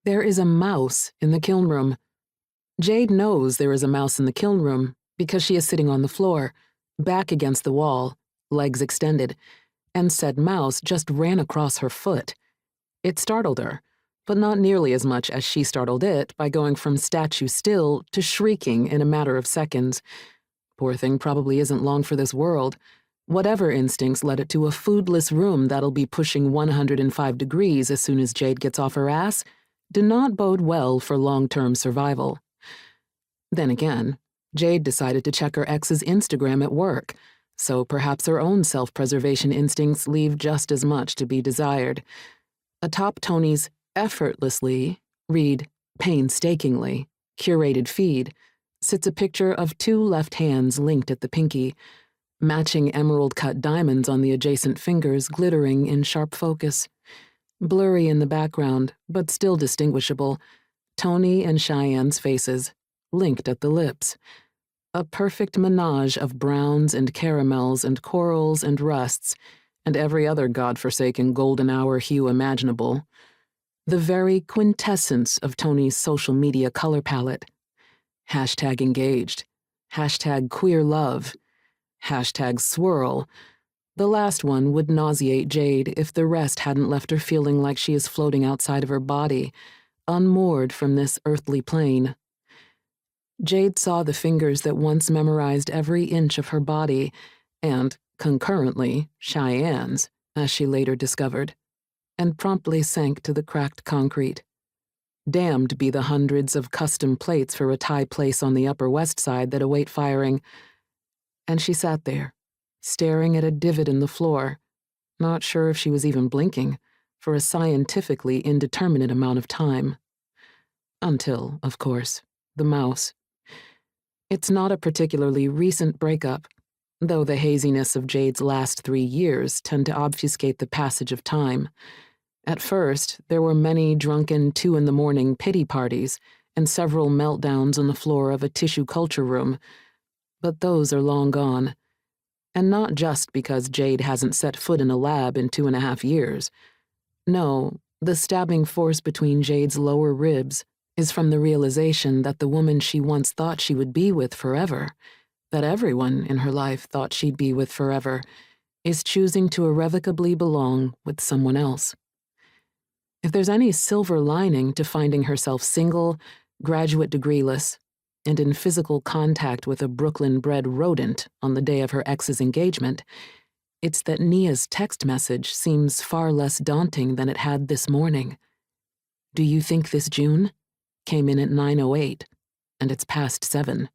There is a mouse in the kiln room. Jade knows there is a mouse in the kiln room because she is sitting on the floor, back against the wall, legs extended, and said mouse just ran across her foot. It startled her, but not nearly as much as she startled it by going from statue still to shrieking in a matter of seconds. Poor thing probably isn't long for this world. Whatever instincts led it to a foodless room that'll be pushing 105 degrees as soon as Jade gets off her ass do not bode well for long-term survival. Then again, Jade decided to check her ex's Instagram at work, so perhaps her own self-preservation instincts leave just as much to be desired. Atop Tony's effortlessly, read painstakingly, curated feed sits a picture of two left hands linked at the pinky, matching emerald-cut diamonds on the adjacent fingers glittering in sharp focus. Blurry in the background, but still distinguishable, Tony and Cheyenne's faces, linked at the lips. A perfect menage of browns and caramels and corals and rusts, and every other godforsaken golden hour hue imaginable. The very quintessence of Tony's social media color palette. Hashtag engaged. Hashtag queer love. Hashtag swirl. The last one would nauseate Jade if the rest hadn't left her feeling like she is floating outside of her body, unmoored from this earthly plane. Jade saw the fingers that once memorized every inch of her body, and, concurrently, Cheyenne's, as she later discovered, and promptly sank to the cracked concrete. Damned be the hundreds of custom plates for a Thai place on the Upper West Side that await firing. And she sat there, staring at a divot in the floor, not sure if she was even blinking, for a scientifically indeterminate amount of time. Until, of course, the mouse. It's not a particularly recent breakup, though the haziness of Jade's last 3 years tend to obfuscate the passage of time. At first, there were many drunken 2 a.m. pity parties and several meltdowns on the floor of a tissue culture room, but those are long gone. And not just because Jade hasn't set foot in a lab in 2.5 years. No, the stabbing force between Jade's lower ribs is from the realization that the woman she once thought she would be with forever, that everyone in her life thought she'd be with forever, is choosing to irrevocably belong with someone else. If there's any silver lining to finding herself single, graduate degreeless, and in physical contact with a Brooklyn-bred rodent on the day of her ex's engagement, it's that Nia's text message seems far less daunting than it had this morning. "Do you think this June?" came in at 9:08, and it's past 7.